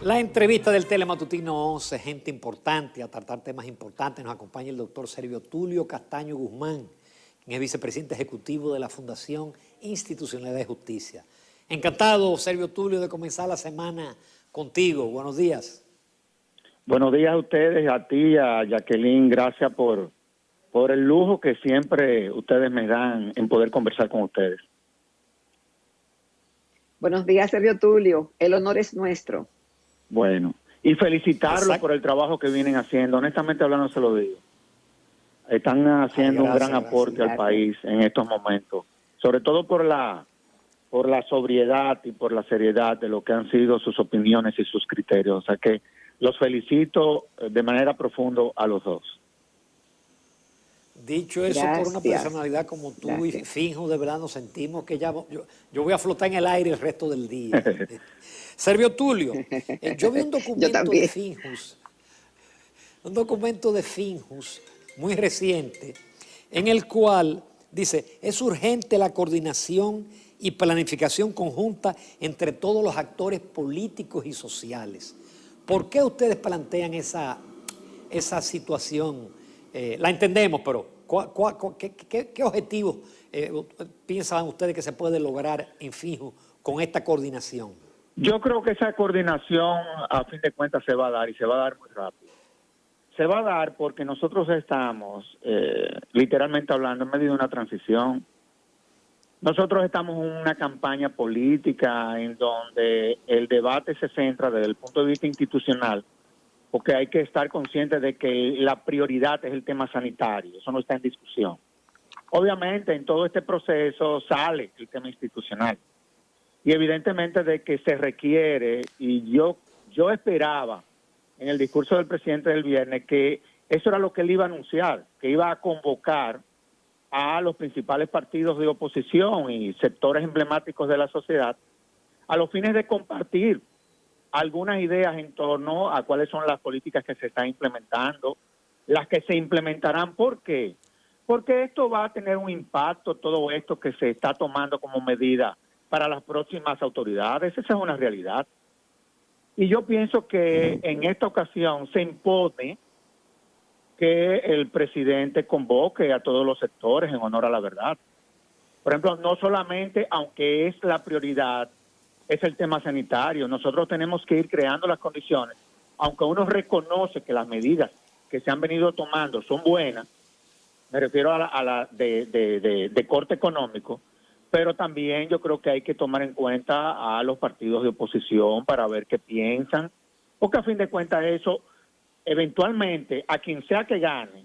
La entrevista del Telematutino 11, gente importante, a tratar temas importantes. Nos acompaña el doctor Servio Tulio Castaño Guzmán, quien es vicepresidente ejecutivo de la Fundación Institucionalidad de Justicia. Encantado, Servio Tulio, de comenzar la semana contigo. Buenos días. Buenos días a ustedes, a ti, a Jacqueline. Gracias por el lujo que siempre ustedes me dan en poder conversar con ustedes. Buenos días, Servio Tulio. El honor es nuestro. Bueno, y felicitarlos Exacto. por el trabajo que vienen haciendo. Honestamente hablando, se lo digo. Están haciendo un gran aporte al país en estos momentos, sobre todo por la sobriedad y por la seriedad de lo que han sido sus opiniones y sus criterios. O sea que los felicito de manera profunda a los dos. Dicho eso, por una personalidad como tú y Finjo, de verdad nos sentimos que ya yo voy a flotar en el aire el resto del día. Servio Tulio, yo vi un documento de Finjus muy reciente, en el cual dice, es urgente la coordinación y planificación conjunta entre todos los actores políticos y sociales. ¿Por qué ustedes plantean esa situación? La entendemos, pero ¿qué objetivos piensan ustedes que se puede lograr en Finjus con esta coordinación? Yo creo que esa coordinación, a fin de cuentas, se va a dar y se va a dar muy rápido. Se va a dar porque nosotros estamos, literalmente hablando, en medio de una transición. Nosotros estamos en una campaña política en donde el debate se centra desde el punto de vista institucional, porque hay que estar conscientes de que la prioridad es el tema sanitario, eso no está en discusión. Obviamente, en todo este proceso sale el tema institucional. Y evidentemente de que se requiere, y yo esperaba en el discurso del presidente del viernes que eso era lo que él iba a anunciar, que iba a convocar a los principales partidos de oposición y sectores emblemáticos de la sociedad a los fines de compartir algunas ideas en torno a cuáles son las políticas que se están implementando, las que se implementarán. ¿Por qué? Porque esto va a tener un impacto, todo esto que se está tomando como medida para las próximas autoridades. Esa es una realidad. Y yo pienso que en esta ocasión se impone que el presidente convoque a todos los sectores en honor a la verdad. Por ejemplo, no solamente, aunque es la prioridad, es el tema sanitario. Nosotros tenemos que ir creando las condiciones, aunque uno reconoce que las medidas que se han venido tomando son buenas, me refiero a la de corte económico, pero también yo creo que hay que tomar en cuenta a los partidos de oposición para ver qué piensan, porque a fin de cuentas eso, eventualmente, a quien sea que gane,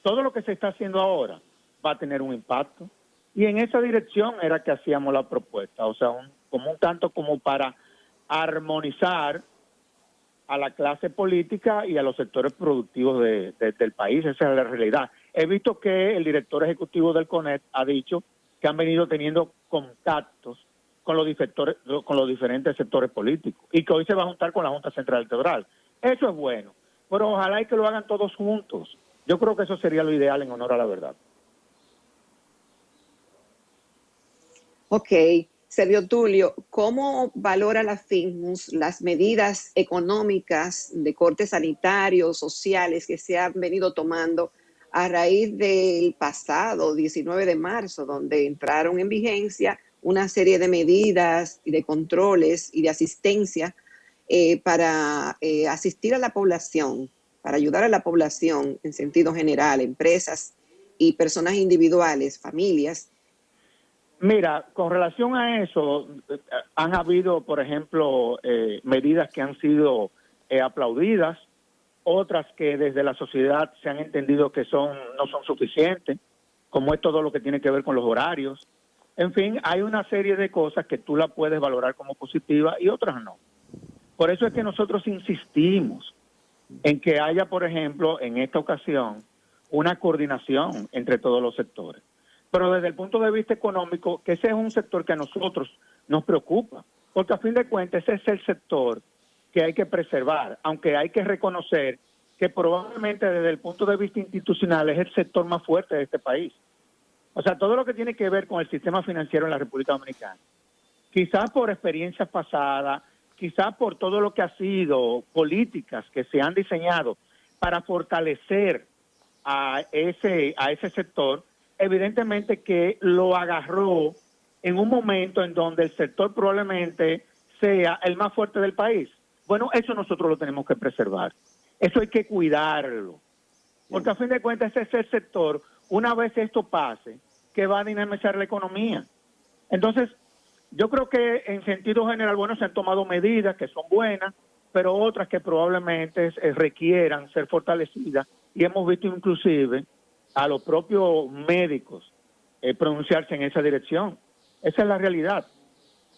todo lo que se está haciendo ahora va a tener un impacto. Y en esa dirección era que hacíamos la propuesta, o sea, como un tanto como para armonizar a la clase política y a los sectores productivos del país. Esa es la realidad. He visto que el director ejecutivo del CONET ha dicho que han venido teniendo contactos con los diferentes sectores políticos y que hoy se va a juntar con la Junta Central Electoral. Eso es bueno, pero ojalá y que lo hagan todos juntos. Yo creo que eso sería lo ideal en honor a la verdad. Ok, Servio Tulio, ¿cómo valora la Finjus las medidas económicas de corte sanitario, sociales que se han venido tomando a raíz del pasado 19 de marzo, donde entraron en vigencia una serie de medidas y de controles y de asistencia para asistir a la población, para ayudar a la población en sentido general, empresas y personas individuales, familias? Mira, con relación a eso, han habido, por ejemplo, medidas que han sido aplaudidas, otras que desde la sociedad se han entendido que no son suficientes, como es todo lo que tiene que ver con los horarios. En fin, hay una serie de cosas que tú la puedes valorar como positiva y otras no. Por eso es que nosotros insistimos en que haya, por ejemplo, en esta ocasión, una coordinación entre todos los sectores. Pero desde el punto de vista económico, que ese es un sector que a nosotros nos preocupa, porque a fin de cuentas ese es el sector que hay que preservar, aunque hay que reconocer que probablemente desde el punto de vista institucional es el sector más fuerte de este país. O sea, todo lo que tiene que ver con el sistema financiero en la República Dominicana. Quizás por experiencias pasadas, quizás por todo lo que ha sido políticas que se han diseñado para fortalecer a ese sector, evidentemente que lo agarró en un momento en donde el sector probablemente sea el más fuerte del país. Bueno, eso nosotros lo tenemos que preservar. Eso hay que cuidarlo. Porque a fin de cuentas ese es el sector, una vez esto pase, que va a dinamizar la economía. Entonces, yo creo que en sentido general, bueno, se han tomado medidas que son buenas, pero otras que probablemente requieran ser fortalecidas. Y hemos visto inclusive a los propios médicos pronunciarse en esa dirección. Esa es la realidad.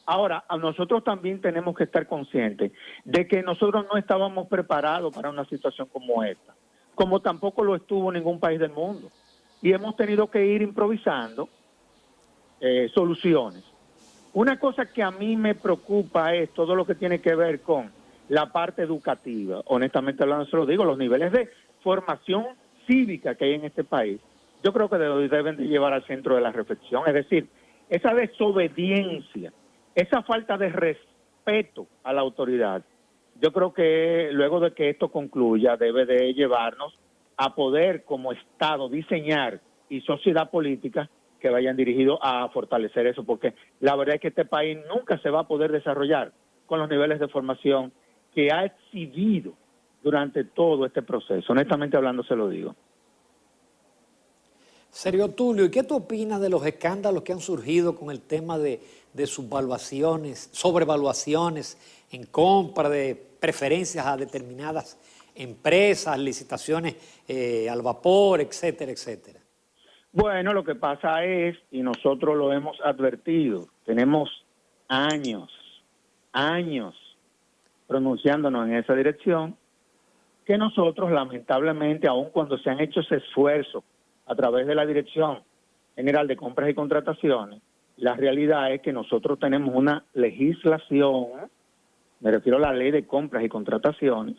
Ahora, a nosotros también tenemos que estar conscientes de que nosotros no estábamos preparados para una situación como esta, como tampoco lo estuvo ningún país del mundo. Y hemos tenido que ir improvisando soluciones. Una cosa que a mí me preocupa es todo lo que tiene que ver con la parte educativa. Honestamente hablando, se lo digo, los niveles de formación cívica que hay en este país, yo creo que deben de llevar al centro de la reflexión. Es decir, esa desobediencia, esa falta de respeto a la autoridad, yo creo que luego de que esto concluya debe de llevarnos a poder como Estado diseñar y sociedad política que vayan dirigidos a fortalecer eso, porque la verdad es que este país nunca se va a poder desarrollar con los niveles de formación que ha exhibido durante todo este proceso. Honestamente hablando se lo digo. Sergio Tulio, ¿y qué tú opinas de los escándalos que han surgido con el tema de subvaluaciones, sobrevaluaciones en compra de preferencias a determinadas empresas, licitaciones al vapor, etcétera, etcétera? Bueno, lo que pasa es, y nosotros lo hemos advertido, tenemos años pronunciándonos en esa dirección, que nosotros lamentablemente, aun cuando se han hecho ese esfuerzo a través de la Dirección General de Compras y Contrataciones, la realidad es que nosotros tenemos una legislación, me refiero a la Ley de Compras y Contrataciones,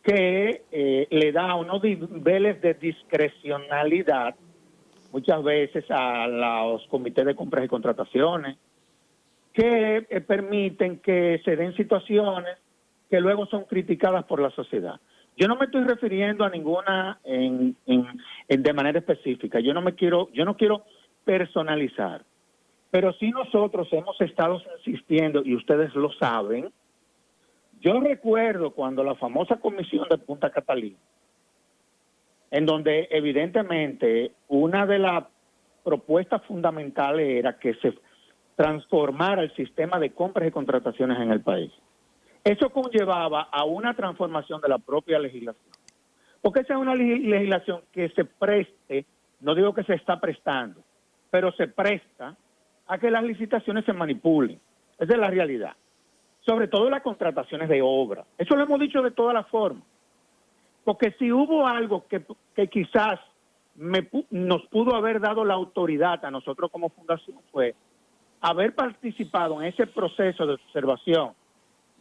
que le da unos niveles de discrecionalidad muchas veces a los comités de compras y contrataciones, que permiten que se den situaciones que luego son criticadas por la sociedad. Yo no me estoy refiriendo a ninguna de manera específica. Yo no quiero personalizar, pero sí nosotros hemos estado insistiendo, y ustedes lo saben. Yo recuerdo cuando la famosa comisión de Punta Catalina, en donde evidentemente una de las propuestas fundamentales era que se transformara el sistema de compras y contrataciones en el país. Eso conllevaba a una transformación de la propia legislación. Porque esa es una legislación que se preste, no digo que se está prestando, pero se presta a que las licitaciones se manipulen. Esa es la realidad. Sobre todo las contrataciones de obra. Eso lo hemos dicho de todas las formas. Porque si hubo algo que quizás nos pudo haber dado la autoridad a nosotros como fundación, fue haber participado en ese proceso de observación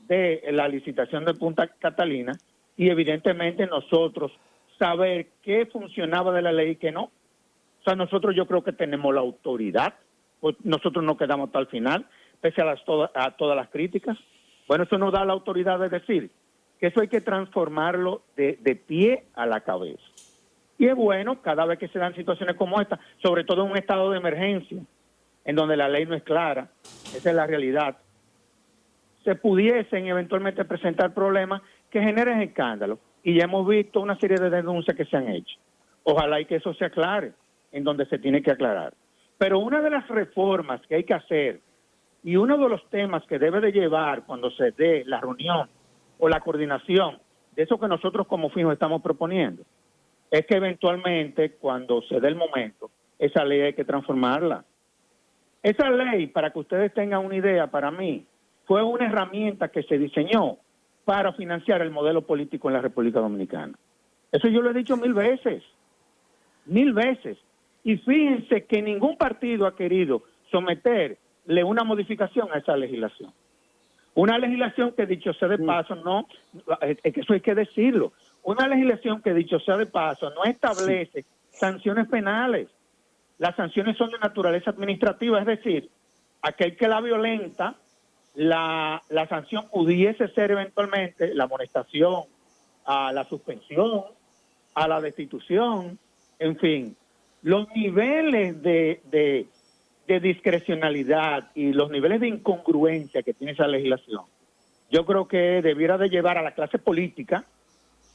de la licitación de Punta Catalina y evidentemente nosotros saber qué funcionaba de la ley y qué no. O sea, nosotros yo creo que tenemos la autoridad, pues nosotros no quedamos hasta el final, pese a todas las críticas. Bueno, eso nos da la autoridad de decir que eso hay que transformarlo de pie a la cabeza. Y es bueno cada vez que se dan situaciones como esta, sobre todo en un estado de emergencia, en donde la ley no es clara, esa es la realidad, se pudiesen eventualmente presentar problemas que generen escándalos. Y ya hemos visto una serie de denuncias que se han hecho. Ojalá y que eso se aclare, en donde se tiene que aclarar. Pero una de las reformas que hay que hacer, y uno de los temas que debe de llevar cuando se dé la reunión o la coordinación de eso que nosotros como FIJO estamos proponiendo, es que eventualmente, cuando se dé el momento, esa ley hay que transformarla. Esa ley, para que ustedes tengan una idea, para mí, fue una herramienta que se diseñó para financiar el modelo político en la República Dominicana. Eso yo lo he dicho 1000 veces. 1000 veces. Y fíjense que ningún partido ha querido someterle una modificación a esa legislación. Una legislación que, dicho sea de paso, no, es que eso hay que decirlo, una legislación que, dicho sea de paso, no establece sanciones penales. Las sanciones son de naturaleza administrativa, es decir, aquel que la violenta La sanción pudiese ser eventualmente la amonestación, a la suspensión, a la destitución, en fin, los niveles de discrecionalidad y los niveles de incongruencia que tiene esa legislación, yo creo que debiera de llevar a la clase política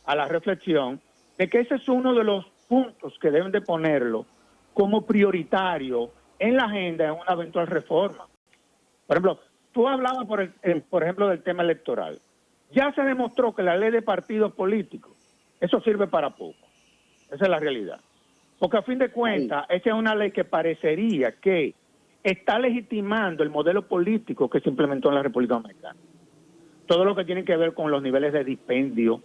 a la reflexión de que ese es uno de los puntos que deben de ponerlo como prioritario en la agenda en una eventual reforma. Por ejemplo, tú hablabas, por ejemplo, del tema electoral. Ya se demostró que la ley de partidos políticos, eso sirve para poco. Esa es la realidad. Porque a fin de cuentas, esa es una ley que parecería que está legitimando el modelo político que se implementó en la República Dominicana. Todo lo que tiene que ver con los niveles de dispendio,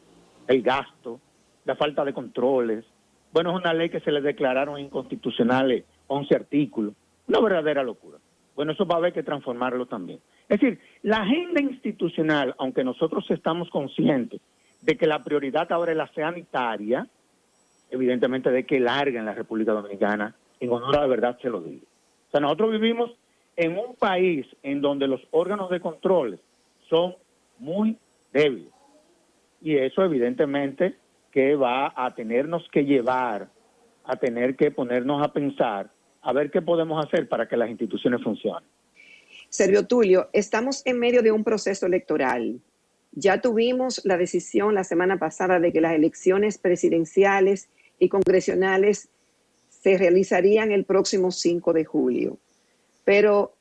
el gasto, la falta de controles. Bueno, es una ley que se le declararon inconstitucionales 11 artículos. Una verdadera locura. Bueno, eso va a haber que transformarlo también. Es decir, la agenda institucional, aunque nosotros estamos conscientes de que la prioridad ahora es la sanitaria, evidentemente de que larga en la República Dominicana, en honor a la verdad se lo digo. O sea, nosotros vivimos en un país en donde los órganos de control son muy débiles. Y eso evidentemente que va a tenernos que llevar, a tener que ponernos a pensar, a ver qué podemos hacer para que las instituciones funcionen. Servio Tulio, estamos en medio de un proceso electoral. Ya tuvimos la decisión la semana pasada de que las elecciones presidenciales y congresionales se realizarían el próximo 5 de julio. Pero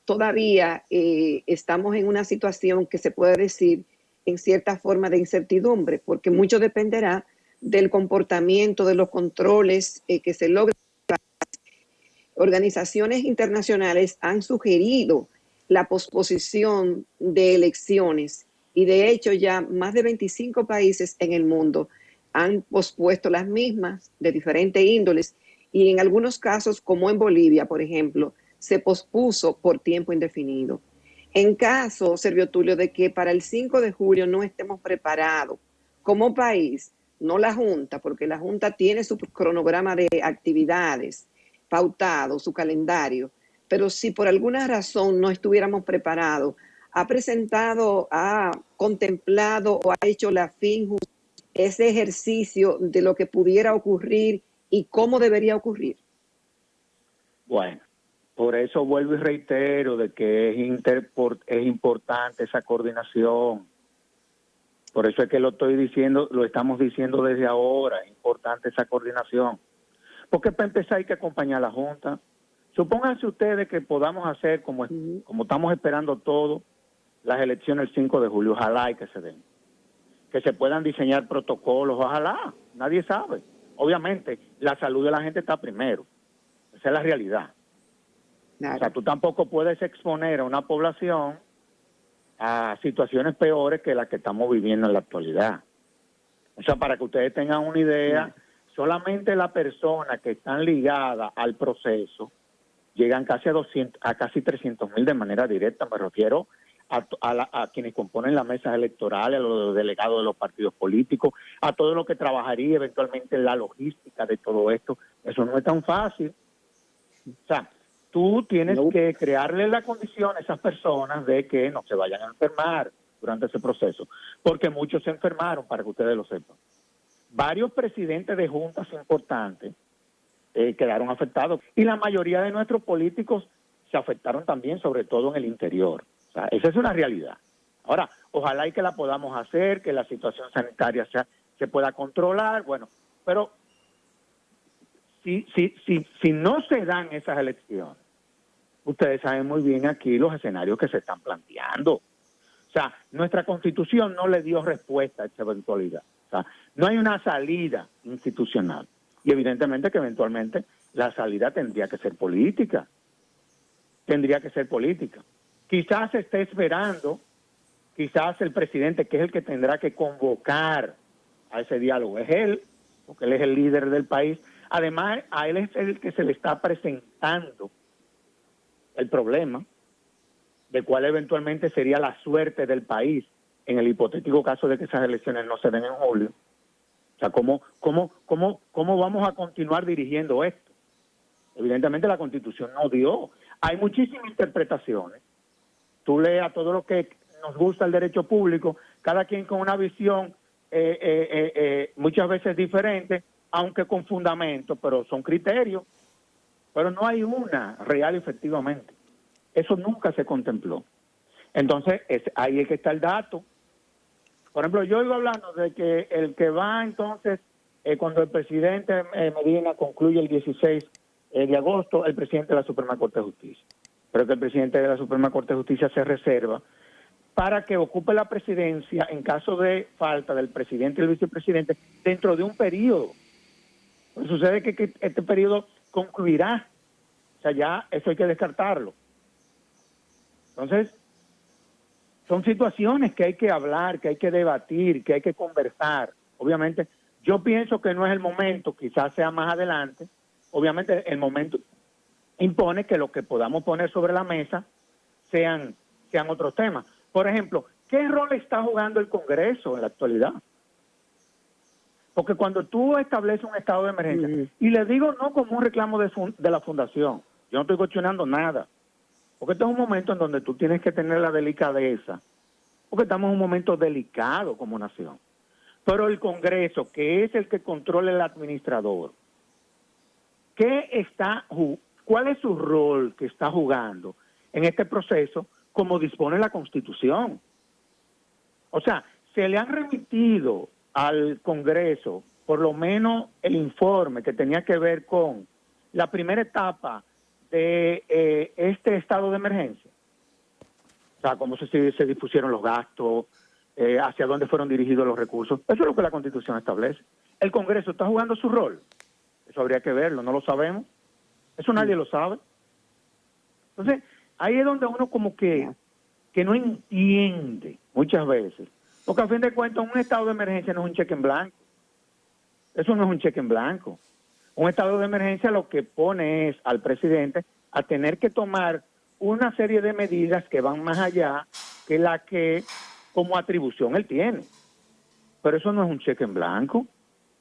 todavía estamos en una situación que se puede decir en cierta forma de incertidumbre, porque mucho dependerá del comportamiento, de los controles que se logren. Organizaciones internacionales han sugerido la posposición de elecciones y de hecho ya más de 25 países en el mundo han pospuesto las mismas de diferentes índoles y en algunos casos, como en Bolivia, por ejemplo, se pospuso por tiempo indefinido. En caso, Servio Tulio, de que para el 5 de julio no estemos preparados como país, no la Junta, porque la Junta tiene su cronograma de actividades pautado, su calendario, pero si por alguna razón no estuviéramos preparados, ha contemplado o ha hecho la FINJUS ese ejercicio de lo que pudiera ocurrir y cómo debería ocurrir. Bueno, por eso vuelvo y reitero de que es importante esa coordinación. Por eso es que lo estamos diciendo desde ahora, es importante esa coordinación. Porque para empezar hay que acompañar a la Junta. Supónganse ustedes que podamos hacer, como estamos esperando todo, las elecciones el 5 de julio, ojalá y que se den. Que se puedan diseñar protocolos, ojalá, nadie sabe. Obviamente, la salud de la gente está primero. Esa es la realidad. Claro. O sea, tú tampoco puedes exponer a una población a situaciones peores que las que estamos viviendo en la actualidad. O sea, para que ustedes tengan una idea, solamente las personas que están ligadas al proceso llegan casi a casi 300,000 de manera directa. Me refiero a quienes componen las mesas electorales, a los delegados de los partidos políticos, a todo lo que trabajaría eventualmente en la logística de todo esto. Eso no es tan fácil. O sea, tú tienes que crearle la condición a esas personas de que no se vayan a enfermar durante ese proceso, porque muchos se enfermaron, para que ustedes lo sepan. Varios presidentes de juntas importantes quedaron afectados y la mayoría de nuestros políticos se afectaron también, sobre todo en el interior. O sea, esa es una realidad. Ahora, ojalá y que la podamos hacer, que la situación sanitaria se pueda controlar, bueno, pero si no se dan esas elecciones, ustedes saben muy bien aquí los escenarios que se están planteando. O sea, nuestra Constitución no le dio respuesta a esa eventualidad. O sea, no hay una salida institucional. Y evidentemente que eventualmente la salida tendría que ser política. Tendría que ser política. Quizás se esté esperando, quizás el presidente, que es el que tendrá que convocar a ese diálogo, es él, porque él es el líder del país. Además, a él es el que se le está presentando el problema de cuál eventualmente sería la suerte del país en el hipotético caso de que esas elecciones no se den en julio. O sea, ¿cómo vamos a continuar dirigiendo esto? Evidentemente la Constitución no dio. Hay muchísimas interpretaciones tú lees a todo lo que nos gusta el derecho público, cada quien con una visión muchas veces diferente, aunque con fundamento, pero son criterios, pero no hay una real efectivamente. Eso nunca se contempló. Entonces, ahí es que está el dato. Por ejemplo, yo iba hablando de que el que va entonces, cuando el presidente Medina concluye el 16 de agosto, el presidente de la Suprema Corte de Justicia. Pero que el presidente de la Suprema Corte de Justicia se reserva para que ocupe la presidencia en caso de falta del presidente y el vicepresidente dentro de un periodo. Pues sucede que este periodo concluirá. O sea, ya eso hay que descartarlo. Entonces, son situaciones que hay que hablar, que hay que debatir, que hay que conversar. Obviamente, yo pienso que no es el momento, quizás sea más adelante. Obviamente, el momento impone que lo que podamos poner sobre la mesa sean otros temas. Por ejemplo, ¿qué rol está jugando el Congreso en la actualidad? Porque cuando tú estableces un estado de emergencia, y le digo no como un reclamo de la Fundación, yo no estoy cuestionando nada, porque este es un momento en donde tú tienes que tener la delicadeza, porque estamos en un momento delicado como nación. Pero el Congreso, que es el que controla el administrador, ¿cuál es su rol que está jugando en este proceso como dispone la Constitución? O sea, se le han remitido al Congreso por lo menos el informe que tenía que ver con la primera etapa de este estado de emergencia. O sea, cómo se dispusieron los gastos, hacia dónde fueron dirigidos los recursos. Eso es lo que la Constitución establece. ¿El Congreso está jugando su rol? Eso habría que verlo, no lo sabemos. Eso nadie lo sabe. Entonces, ahí es donde uno como que no entiende muchas veces. Porque a fin de cuentas un estado de emergencia no es un cheque en blanco. Eso no es un cheque en blanco. Un estado de emergencia lo que pone es al presidente a tener que tomar una serie de medidas que van más allá que la que como atribución él tiene. Pero eso no es un cheque en blanco.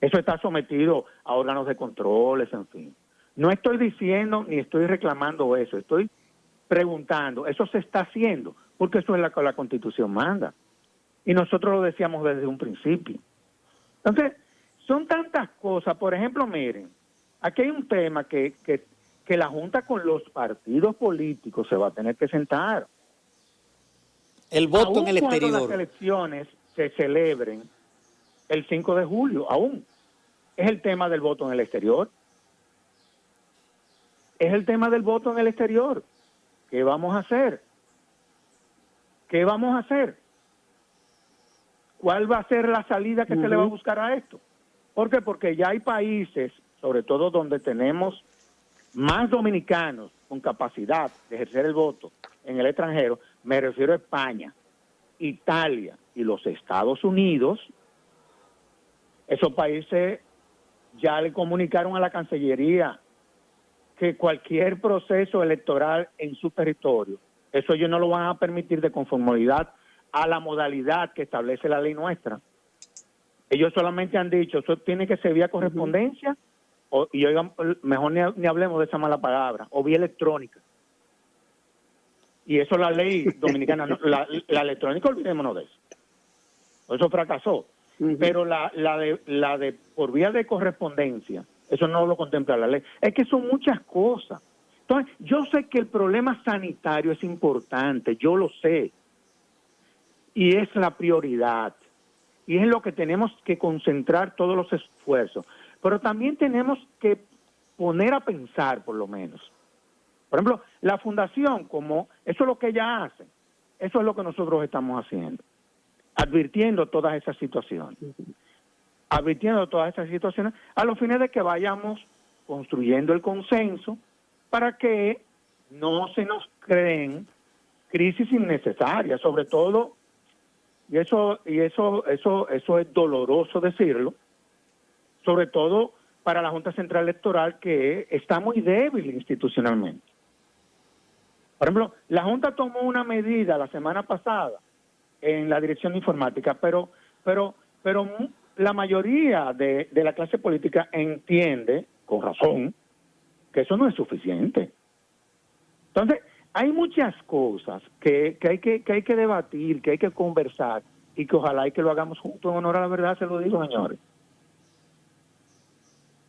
Eso está sometido a órganos de controles, en fin. No estoy diciendo ni estoy reclamando eso. Estoy preguntando, eso se está haciendo, porque eso es lo que la Constitución manda. Y nosotros lo decíamos desde un principio. Entonces, son tantas cosas. Por ejemplo, miren, aquí hay un tema que la Junta con los partidos políticos se va a tener que sentar. El voto en el Aun exterior. cuando las elecciones se celebren el 5 de julio, aún. Es el tema del voto en el exterior. Es el tema del voto en el exterior. ¿Qué vamos a hacer? ¿Qué vamos a hacer? ¿Cuál va a ser la salida que se le va a buscar a esto? ¿Por qué? Porque ya hay países, sobre todo donde tenemos más dominicanos con capacidad de ejercer el voto en el extranjero, me refiero a España, Italia y los Estados Unidos. Esos países ya le comunicaron a la Cancillería que cualquier proceso electoral en su territorio, eso ellos no lo van a permitir de conformidad a la modalidad que establece la ley nuestra. Ellos solamente han dicho, eso tiene que ser vía correspondencia, y oigan, mejor ni hablemos de esa mala palabra, o vía electrónica. Y eso la ley dominicana, la electrónica, olvidémonos de eso. Eso fracasó. Pero la de por vía de correspondencia, eso no lo contempla la ley. Es que son muchas cosas. Entonces, yo sé que el problema sanitario es importante, yo lo sé. Y es la prioridad. Y es lo que tenemos que concentrar todos los esfuerzos. Pero también tenemos que poner a pensar, por lo menos. Por ejemplo, la fundación, como eso es lo que ella hace, eso es lo que nosotros estamos haciendo. Advirtiendo todas esas situaciones. Advirtiendo todas esas situaciones a los fines de que vayamos construyendo el consenso para que no se nos creen crisis innecesarias, sobre todo, y eso es doloroso decirlo, sobre todo para la Junta Central Electoral, que está muy débil institucionalmente. Por ejemplo, la Junta tomó una medida la semana pasada en la dirección de informática, pero la mayoría de la clase política entiende, con razón, que eso no es suficiente. Entonces, hay muchas cosas que hay que debatir, que hay que conversar y que ojalá y que lo hagamos juntos en honor a la verdad, se lo digo, señores.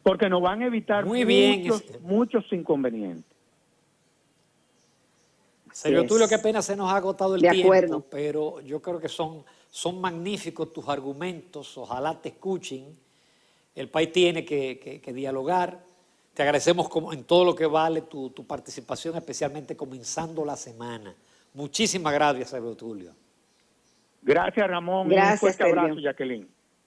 Porque nos van a evitar Muy bien. muchos inconvenientes. Sergio Tulio, que apenas se nos ha agotado el De tiempo, acuerdo. pero yo creo que son magníficos tus argumentos, ojalá te escuchen. El país tiene que dialogar. Te agradecemos como en todo lo que vale tu participación, especialmente comenzando la semana. Muchísimas gracias, Sergio Tulio. Gracias, Ramón. Gracias, Un fuerte Sergio. abrazo, Jacqueline.